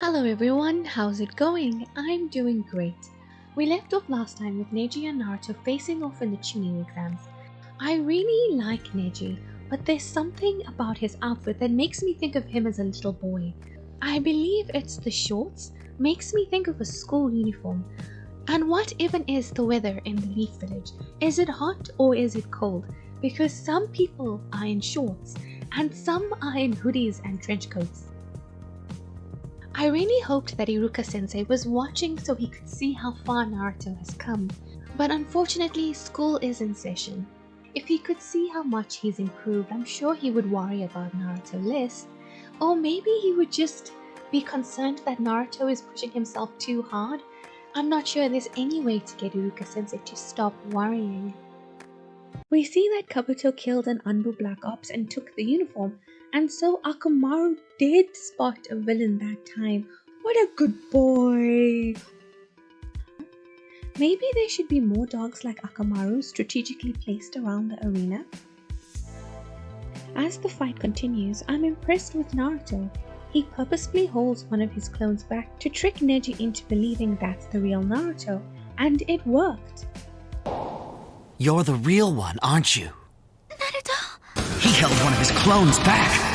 Hello everyone, how's it going? I'm doing great. We left off last time with Neji and Naruto facing off in the tuning exams. I really like Neji, but there's something about his outfit that makes me think of him as a little boy. I believe it's the shorts, makes me think of a school uniform. And what even is the weather in the Leaf Village? Is it hot or is it cold? Because some people are in shorts and some are in hoodies and trench coats. I really hoped that Iruka-sensei was watching so he could see how far Naruto has come, but unfortunately school is in session. If he could see how much he's improved, I'm sure he would worry about Naruto less, or maybe he would just be concerned that Naruto is pushing himself too hard. I'm not sure there's any way to get Iruka-sensei to stop worrying. We see that Kabuto killed an Anbu Black Ops and took the uniform, and so Akamaru did spot a villain that time. What a good boy! Maybe there should be more dogs like Akamaru strategically placed around the arena. As the fight continues, I'm impressed with Naruto. He purposefully holds one of his clones back to trick Neji into believing that's the real Naruto, and it worked. You're the real one, aren't you? Naruto! He held one of his clones back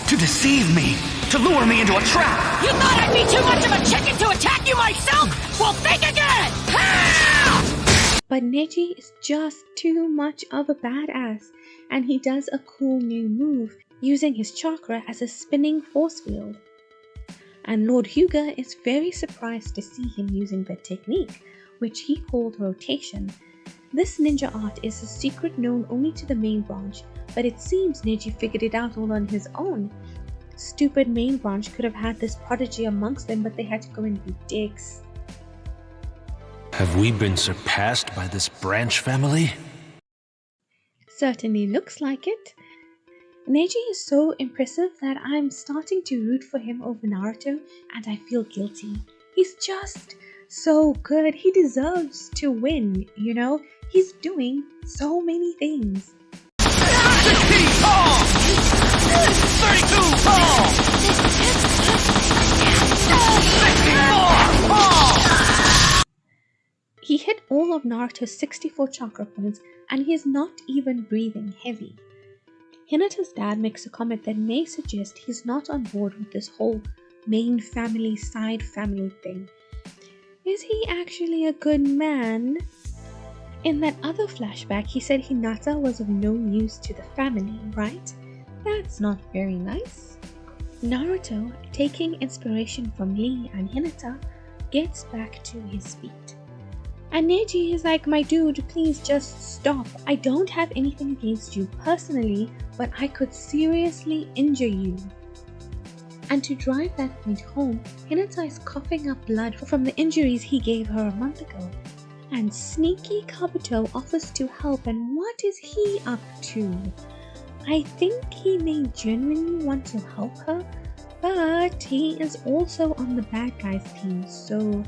to deceive me, to lure me into a trap. You thought I'd be too much of a chicken to attack you myself? Well, think again! Ha! But Neji is just too much of a badass, and he does a cool new move, using his chakra as a spinning force field. And Lord Hyuga is very surprised to see him using the technique, which he called rotation. This ninja art is a secret known only to the main branch, but it seems Neji figured it out all on his own. Stupid main branch could have had this prodigy amongst them, but they had to go and be dicks. Have we been surpassed by this branch family? Certainly looks like it. Neji is so impressive that I'm starting to root for him over Naruto, and I feel guilty. He's just so good. He deserves to win, you know? He's doing so many things. 16 tall! 32 tall! 64 tall! He hit all of Naruto's 64 chakra points, and he is not even breathing heavy. Hinata's dad makes a comment that may suggest he's not on board with this whole main family, side family thing. Is he actually a good man? In that other flashback, he said Hinata was of no use to the family, right? That's not very nice. Naruto, taking inspiration from Lee and Hinata, gets back to his feet. And Neji is like, my dude, please just stop. I don't have anything against you personally, but I could seriously injure you. And to drive that point home, Hinata is coughing up blood from the injuries he gave her a month ago. And sneaky Kabuto offers to help, and what is he up to? I think he may genuinely want to help her, but he is also on the bad guys team, so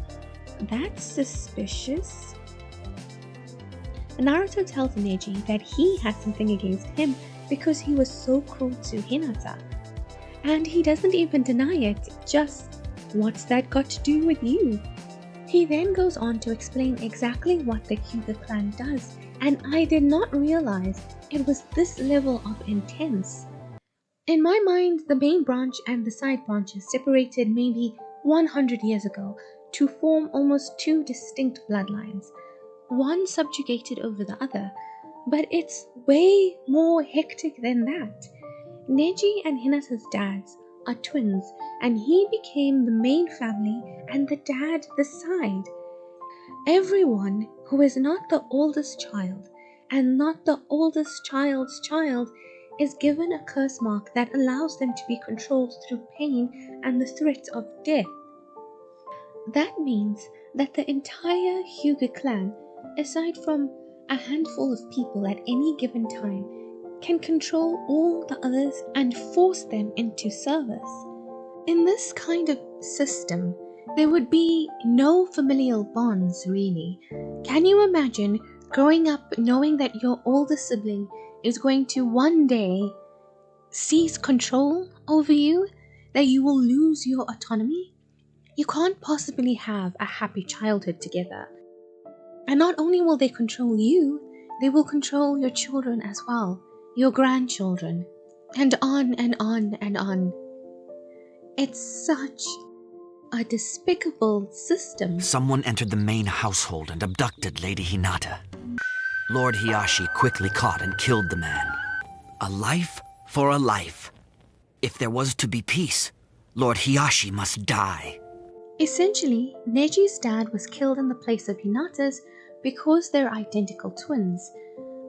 that's suspicious. Naruto tells Neji that he had something against him because he was so cruel to Hinata. And he doesn't even deny it, just, what's that got to do with you? He then goes on to explain exactly what the Hyuga clan does, and I did not realize it was this level of intense. In my mind, the main branch and the side branches separated maybe 100 years ago to form almost two distinct bloodlines, one subjugated over the other, but it's way more hectic than that. Neji and Hinata's dads are twins, and he became the main family and the dad the side. Everyone who is not the oldest child and not the oldest child's child is given a curse mark that allows them to be controlled through pain and the threat of death. That means that the entire Hyuga clan, aside from a handful of people at any given time, can control all the others and force them into service. In this kind of system, there would be no familial bonds really. Can you imagine growing up knowing that your older sibling is going to one day seize control over you, that you will lose your autonomy? You can't possibly have a happy childhood together. And not only will they control you, they will control your children as well, your grandchildren, and on and on and on. It's such a despicable system. Someone entered the main household and abducted Lady Hinata. Lord Hiyashi quickly caught and killed the man. A life for a life. If there was to be peace, Lord Hiyashi must die. Essentially, Neji's dad was killed in the place of Hinata's because they're identical twins.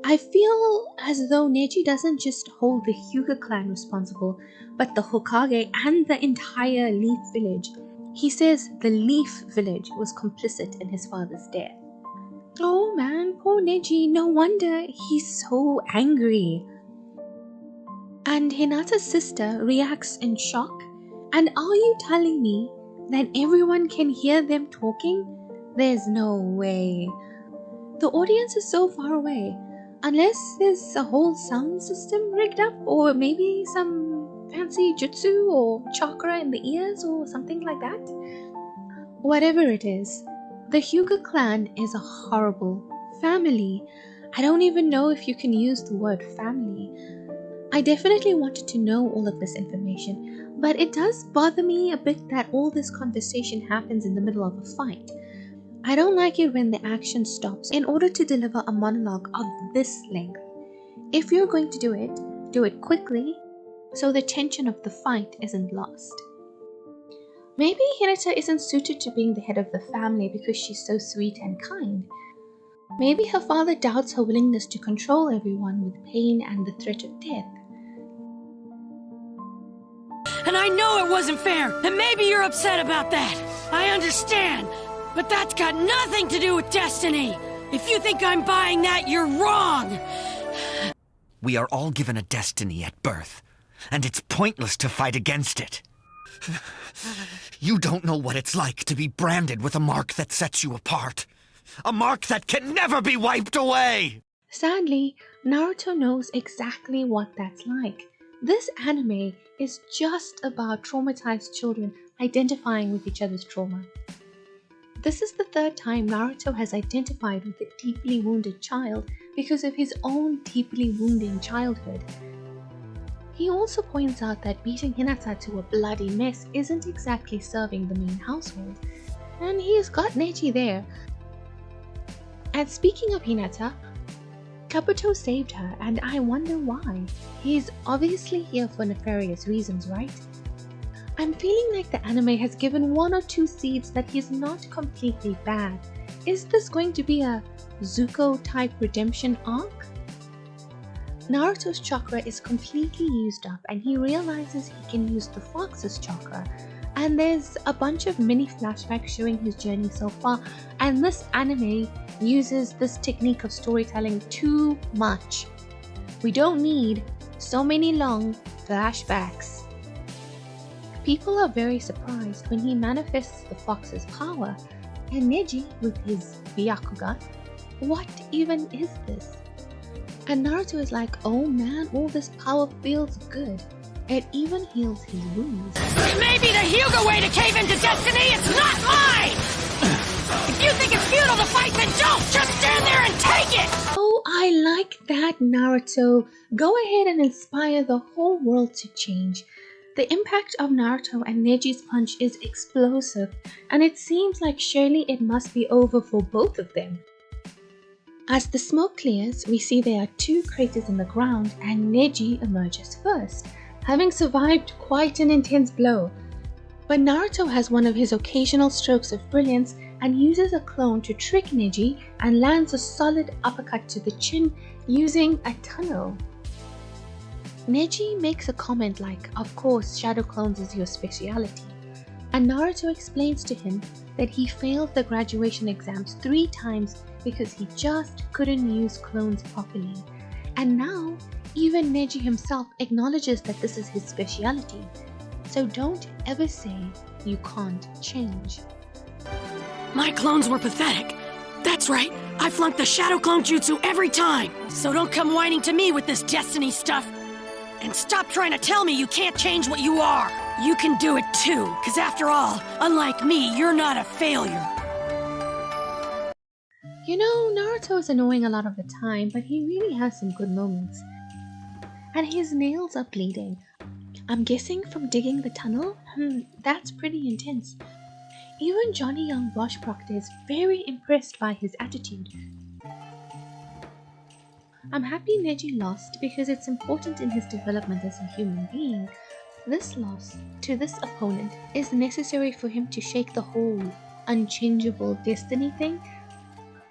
I feel as though Neji doesn't just hold the Hyuga clan responsible, but the Hokage and the entire Leaf village. He says the Leaf village was complicit in his father's death. Oh man, poor Neji, no wonder he's so angry. And Hinata's sister reacts in shock. And are you telling me that everyone can hear them talking? There's no way. The audience is so far away. Unless there's a whole sound system rigged up, or maybe some fancy jutsu or chakra in the ears or something like that. Whatever it is, the Hyuga clan is a horrible family. I don't even know if you can use the word family. I definitely wanted to know all of this information, but it does bother me a bit that all this conversation happens in the middle of a fight. I don't like it when the action stops in order to deliver a monologue of this length. If you're going to do it quickly, so the tension of the fight isn't lost. Maybe Hinata isn't suited to being the head of the family because she's so sweet and kind. Maybe her father doubts her willingness to control everyone with pain and the threat of death. And I know it wasn't fair, and maybe you're upset about that. I understand. But that's got nothing to do with destiny! If you think I'm buying that, you're wrong! We are all given a destiny at birth, and it's pointless to fight against it. You don't know what it's like to be branded with a mark that sets you apart. A mark that can never be wiped away! Sadly, Naruto knows exactly what that's like. This anime is just about traumatized children identifying with each other's trauma. This is the third time Naruto has identified with a deeply wounded child because of his own deeply wounding childhood. He also points out that beating Hinata to a bloody mess isn't exactly serving the main household, and he's got Neji there. And speaking of Hinata, Kabuto saved her, and I wonder why. He's obviously here for nefarious reasons, right? I'm feeling like the anime has given one or two seeds that he's not completely bad. Is this going to be a Zuko type redemption arc? Naruto's chakra is completely used up and he realizes he can use the fox's chakra. And there's a bunch of mini flashbacks showing his journey so far, and this anime uses this technique of storytelling too much. We don't need so many long flashbacks. People are very surprised when he manifests the fox's power, and Neji with his Byakugan. What even is this? And Naruto is like, oh man, all this power feels good. It even heals his wounds. It may be the Hyuga way to cave into destiny, it's not mine! If you think it's futile to fight, then don't! Just stand there and take it! Oh, I like that, Naruto. Go ahead and inspire the whole world to change. The impact of Naruto and Neji's punch is explosive, and it seems like surely it must be over for both of them. As the smoke clears, we see there are two craters in the ground, and Neji emerges first, having survived quite an intense blow. But Naruto has one of his occasional strokes of brilliance and uses a clone to trick Neji and lands a solid uppercut to the chin using a tunnel. Neji makes a comment like, of course, shadow clones is your speciality, and Naruto explains to him that he failed the graduation exams 3 times because he just couldn't use clones properly. And now, even Neji himself acknowledges that this is his speciality, so don't ever say you can't change. My clones were pathetic. That's right, I flunked the shadow clone jutsu every time. So don't come whining to me with this destiny stuff. And stop trying to tell me you can't change what you are. You can do it too, because after all, unlike me, you're not a failure. You know, Naruto is annoying a lot of the time, but he really has some good moments. And his nails are bleeding. I'm guessing from digging the tunnel? That's pretty intense. Even Johnny Young Bosch Proctor is very impressed by his attitude. I'm happy Neji lost because it's important in his development as a human being. This loss to this opponent is necessary for him to shake the whole unchangeable destiny thing.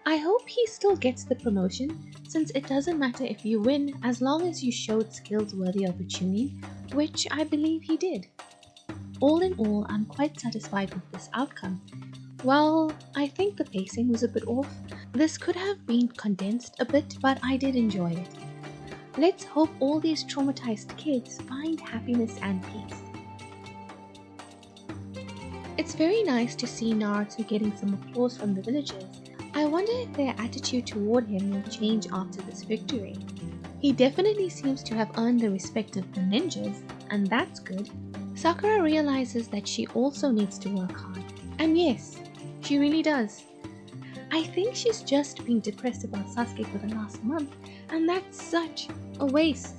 I hope he still gets the promotion, since it doesn't matter if you win as long as you showed skills worthy of a Chunin, which I believe he did. All in all, I'm quite satisfied with this outcome. Well, I think the pacing was a bit off. This could have been condensed a bit, but I did enjoy it. Let's hope all these traumatized kids find happiness and peace. It's very nice to see Naruto getting some applause from the villagers. I wonder if their attitude toward him will change after this victory. He definitely seems to have earned the respect of the ninjas, and that's good. Sakura realizes that she also needs to work hard, and yes, she really does. I think she's just been depressed about Sasuke for the last month, and that's such a waste.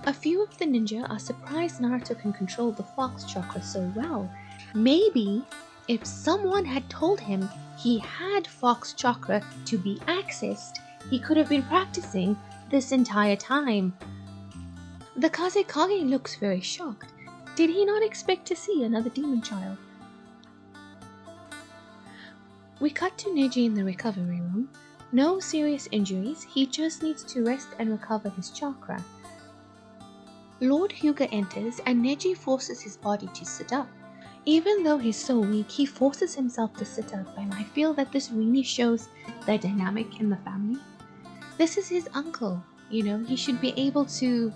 A few of the ninja are surprised Naruto can control the fox chakra so well. Maybe if someone had told him he had fox chakra to be accessed, he could have been practicing this entire time. The Kazekage looks very shocked. Did he not expect to see another demon child? We cut to Neji in the recovery room. No serious injuries, he just needs to rest and recover his chakra. Lord Hyuga enters and Neji forces his body to sit up. Even though he's so weak, he forces himself to sit up, and I feel that this really shows the dynamic in the family. This is his uncle, you know, he should be able to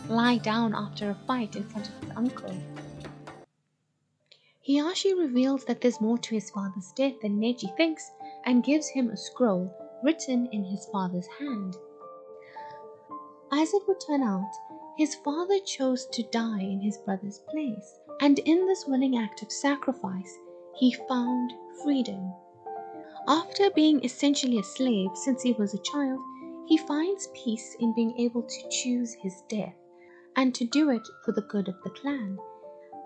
lie down after a fight in front of his uncle. Hiyashi reveals that there's more to his father's death than Neji thinks and gives him a scroll written in his father's hand. As it would turn out, his father chose to die in his brother's place, and in this willing act of sacrifice, he found freedom. After being essentially a slave since he was a child, he finds peace in being able to choose his death, and to do it for the good of the clan.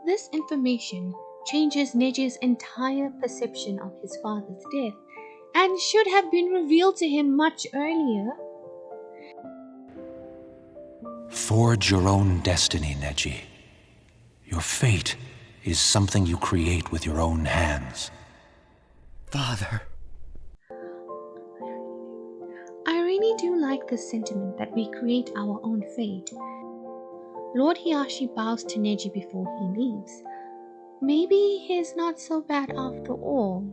This information changes Neji's entire perception of his father's death, and should have been revealed to him much earlier. Forge your own destiny, Neji. Your fate is something you create with your own hands. Father. I really do like this sentiment that we create our own fate. Lord Hiyashi bows to Neji before he leaves. Maybe he's not so bad after all.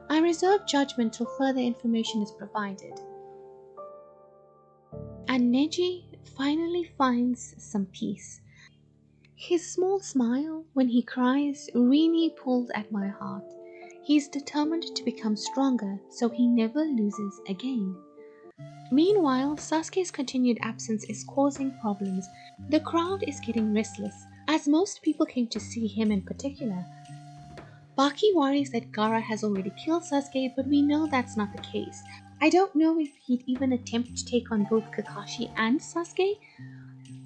I reserve judgment till further information is provided. And Neji finally finds some peace. His small smile when he cries really pulls at my heart. He's determined to become stronger so he never loses again. Meanwhile, Sasuke's continued absence is causing problems. The crowd is getting restless, as most people came to see him in particular. Baki worries that Gaara has already killed Sasuke, but we know that's not the case. I don't know if he'd even attempt to take on both Kakashi and Sasuke.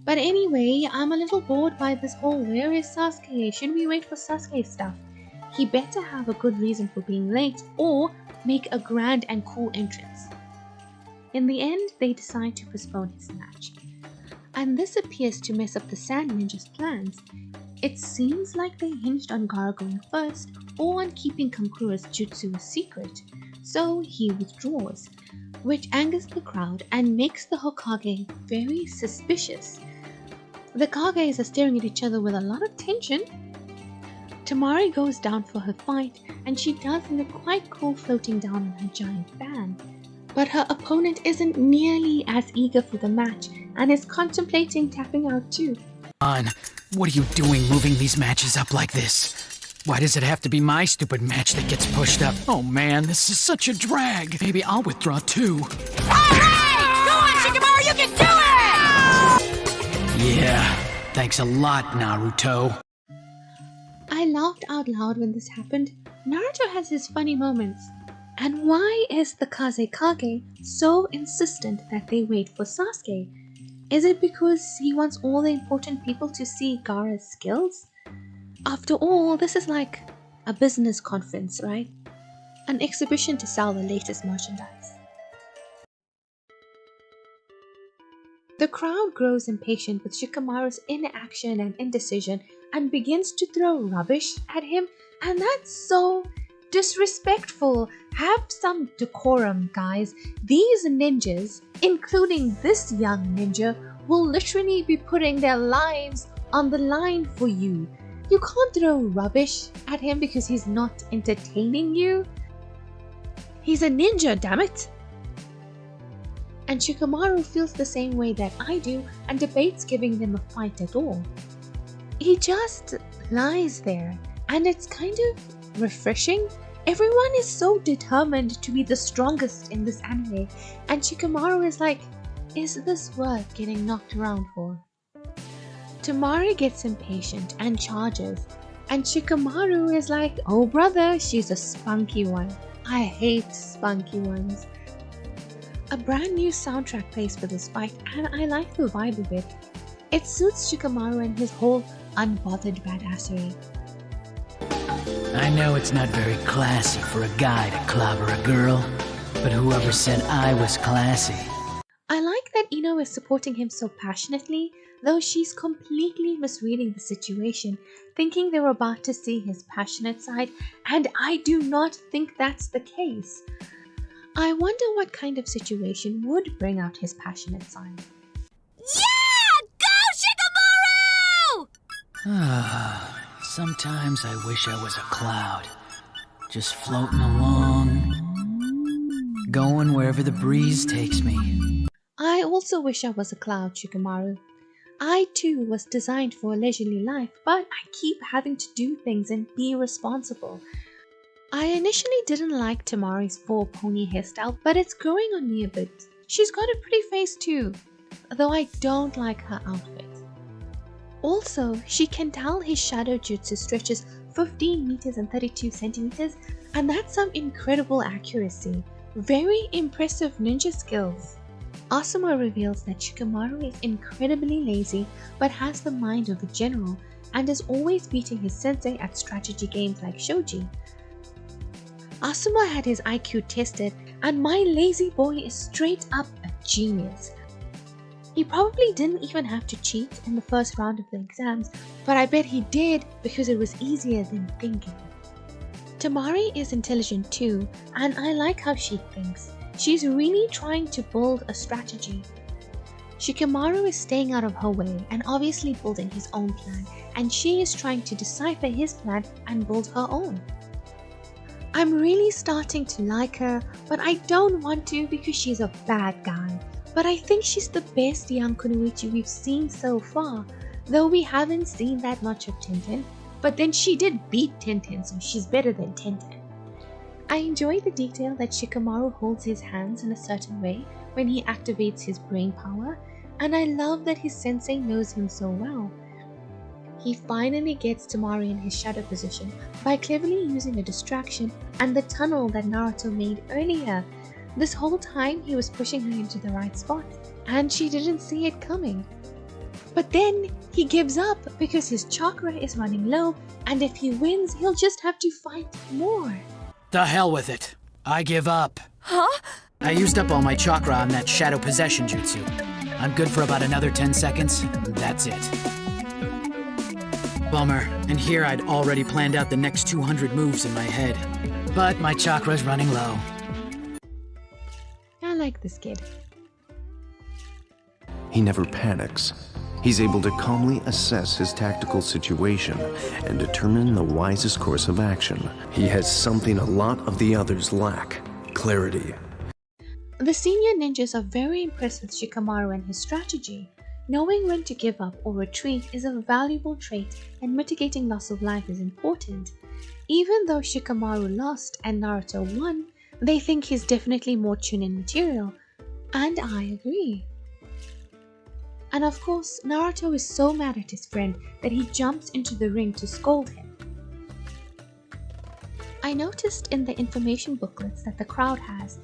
But anyway, I'm a little bored by this whole where is Sasuke? Should we wait for Sasuke stuff? He better have a good reason for being late or make a grand and cool entrance. In the end, they decide to postpone his match. And this appears to mess up the Sand Ninja's plans. It seems like they hinged on Gaara going first or on keeping Kamakura's jutsu a secret, so he withdraws, which angers the crowd and makes the Hokage very suspicious. The Kages are staring at each other with a lot of tension. Tamari goes down for her fight, and she does look quite cool floating down on her giant fan. But her opponent isn't nearly as eager for the match and is contemplating tapping out too. What are you doing moving these matches up like this? Why does it have to be my stupid match that gets pushed up? Oh man, this is such a drag. Maybe I'll withdraw too. Alright! Go on, Shikamaru, you can do it! Yeah, Thanks a lot, Naruto. I laughed out loud when this happened. Naruto has his funny moments. And why is the Kazekage so insistent that they wait for Sasuke? Is it because he wants all the important people to see Gaara's skills? After all, this is like a business conference, right? An exhibition to sell the latest merchandise. The crowd grows impatient with Shikamaru's inaction and indecision and begins to throw rubbish at him, and that's so disrespectful. Have some decorum, guys. These ninjas, including this young ninja, will literally be putting their lives on the line for you. You can't throw rubbish at him because he's not entertaining you. He's a ninja, damn it! And Shikamaru feels the same way that I do and debates giving them a fight at all. He just lies there, and it's kind of refreshing. Everyone is so determined to be the strongest in this anime, and Shikamaru is like, is this worth getting knocked around for? Temari gets impatient and charges, and Shikamaru is like, oh brother, she's a spunky one. I hate spunky ones. A brand new soundtrack plays for this fight, and I like the vibe of it. It suits Shikamaru and his whole unbothered badassery. I know it's not very classy for a guy to clobber a girl, but whoever said I was classy? I like that Ino is supporting him so passionately, though she's completely misreading the situation, thinking they're about to see his passionate side, and I do not think that's the case. I wonder what kind of situation would bring out his passionate side. Yeah! Go, Shikamaru! Sometimes I wish I was a cloud, just floating along, going wherever the breeze takes me. I also wish I was a cloud, Shikamaru. I too was designed for a leisurely life, but I keep having to do things and be responsible. I initially didn't like Temari's four-pony hairstyle, but it's growing on me a bit. She's got a pretty face too, though I don't like her outfit. Also, she can tell his shadow jutsu stretches 15 meters and 32 centimeters, and that's some incredible accuracy. Very impressive ninja skills. Asuma reveals that Shikamaru is incredibly lazy but has the mind of a general and is always beating his sensei at strategy games like shogi. Asuma had his IQ tested, and my lazy boy is straight up a genius. He probably didn't even have to cheat in the first round of the exams, but I bet he did because it was easier than thinking. Temari is intelligent too, and I like how she thinks. She's really trying to build a strategy. Shikamaru is staying out of her way and obviously building his own plan, and she is trying to decipher his plan and build her own. I'm really starting to like her, but I don't want to because she's a bad guy. But I think she's the best young kunoichi we've seen so far, though we haven't seen that much of Tenten. But then she did beat Tenten, so she's better than Tenten. I enjoy the detail that Shikamaru holds his hands in a certain way when he activates his brain power, and I love that his sensei knows him so well. He finally gets Temari in his shadow position by cleverly using a distraction and the tunnel that Naruto made earlier. This whole time he was pushing her into the right spot, and she didn't see it coming. But then he gives up because his chakra is running low, and if he wins, he'll just have to fight more. The hell with it. I give up. Huh? I used up all my chakra on that shadow possession jutsu. I'm good for about another 10 seconds, and that's it. Bummer, and here I'd already planned out the next 200 moves in my head. But my chakra's running low. I like this kid. He never panics. He's able to calmly assess his tactical situation and determine the wisest course of action. He has something a lot of the others lack: clarity. The senior ninjas are very impressed with Shikamaru and his strategy. Knowing when to give up or retreat is a valuable trait, and mitigating loss of life is important. Even though Shikamaru lost and Naruto won, they think he's definitely more Chunin material, and I agree. And of course, Naruto is so mad at his friend that he jumps into the ring to scold him. I noticed in the information booklets that the crowd has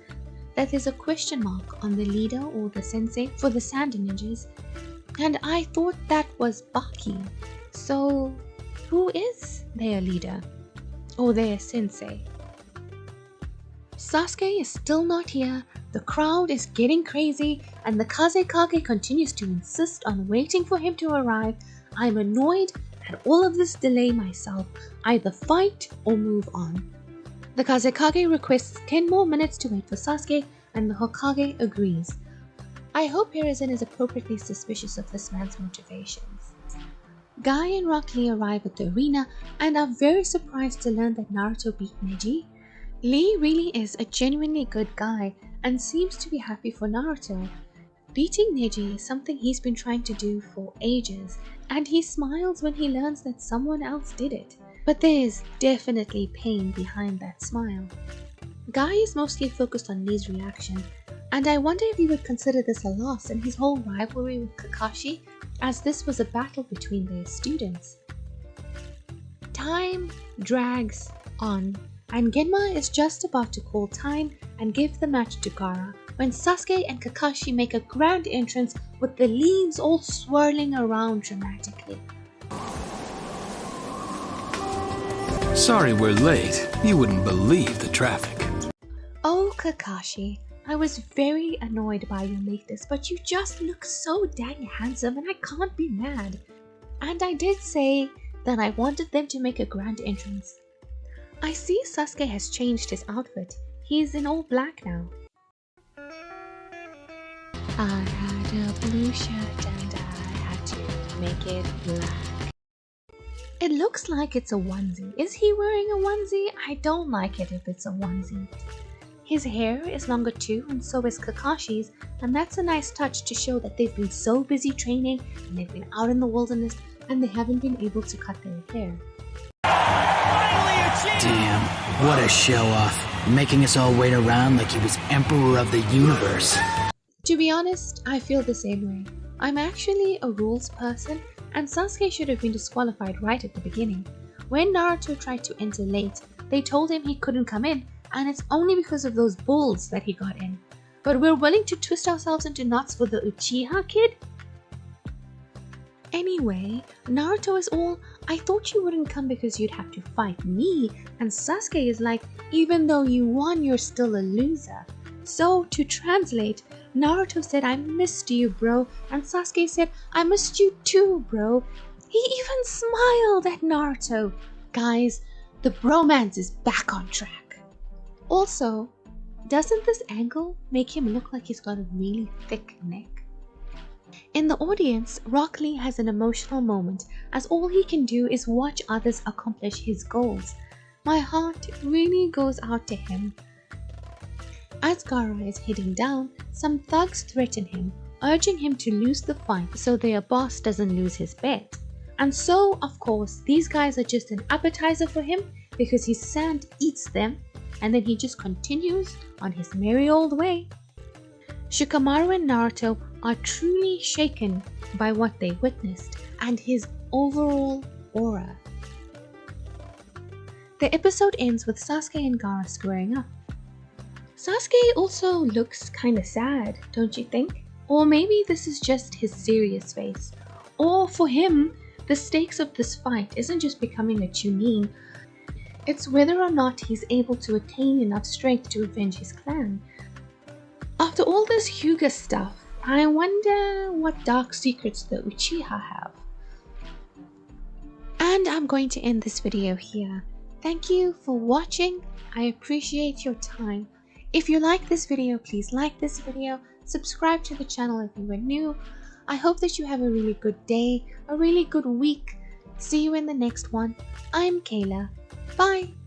that there's a question mark on the leader or the sensei for the sand ninjas, and I thought that was Baki. So, who is their leader or their sensei? Sasuke is still not here, the crowd is getting crazy, and the Kazekage continues to insist on waiting for him to arrive. I'm annoyed at all of this delay myself. Either fight or move on. The Kazekage requests 10 more minutes to wait for Sasuke, and the Hokage agrees. I hope Hiruzen is appropriately suspicious of this man's motivations. Guy and Rock Lee arrive at the arena and are very surprised to learn that Naruto beat Neji. Lee really is a genuinely good guy and seems to be happy for Naruto. Beating Neji is something he's been trying to do for ages, and he smiles when he learns that someone else did it. But there's definitely pain behind that smile. Guy is mostly focused on Lee's reaction, and I wonder if he would consider this a loss in his whole rivalry with Kakashi, as this was a battle between their students. Time drags on, and Genma is just about to call time and give the match to Gaara when Sasuke and Kakashi make a grand entrance with the leaves all swirling around dramatically. Sorry we're late. You wouldn't believe the traffic. Oh Kakashi, I was very annoyed by your lateness, but you just look so dang handsome and I can't be mad. And I did say that I wanted them to make a grand entrance. I see Sasuke has changed his outfit. He's in all black now. I had a blue shirt and I had to make it black. It looks like it's a onesie. Is he wearing a onesie? I don't like it if it's a onesie. His hair is longer too, and so is Kakashi's, and that's a nice touch to show that they've been so busy training and they've been out in the wilderness and they haven't been able to cut their hair. Damn, what a show-off, making us all wait around like he was Emperor of the Universe. To be honest, I feel the same way. I'm actually a rules person, and Sasuke should have been disqualified right at the beginning. When Naruto tried to enter late, they told him he couldn't come in, and it's only because of those bulls that he got in. But we're willing to twist ourselves into knots for the Uchiha kid? Anyway, Naruto is all, I thought you wouldn't come because you'd have to fight me, and Sasuke is like, even though you won, you're still a loser. So, to translate, Naruto said, I missed you, bro, and Sasuke said, I missed you too, bro. He even smiled at Naruto. Guys, the bromance is back on track. Also, doesn't this angle make him look like he's got a really thick neck? In the audience, Rock Lee has an emotional moment as all he can do is watch others accomplish his goals. My heart really goes out to him. As Gaara is heading down, some thugs threaten him, urging him to lose the fight so their boss doesn't lose his bet. And so, of course, these guys are just an appetizer for him because his sand eats them, and then he just continues on his merry old way. Shikamaru and Naruto are truly shaken by what they witnessed and his overall aura. The episode ends with Sasuke and Gaara squaring up. Sasuke also looks kinda sad, don't you think? Or maybe this is just his serious face. Or for him, the stakes of this fight isn't just becoming a Chunin, it's whether or not he's able to attain enough strength to avenge his clan. After all this Hyuga stuff, I wonder what dark secrets the Uchiha have. And I'm going to end this video here. Thank you for watching. I appreciate your time. If you like this video, please like this video, subscribe to the channel if you are new. I hope that you have a really good day, a really good week. See you in the next one. I'm Kayla. Bye!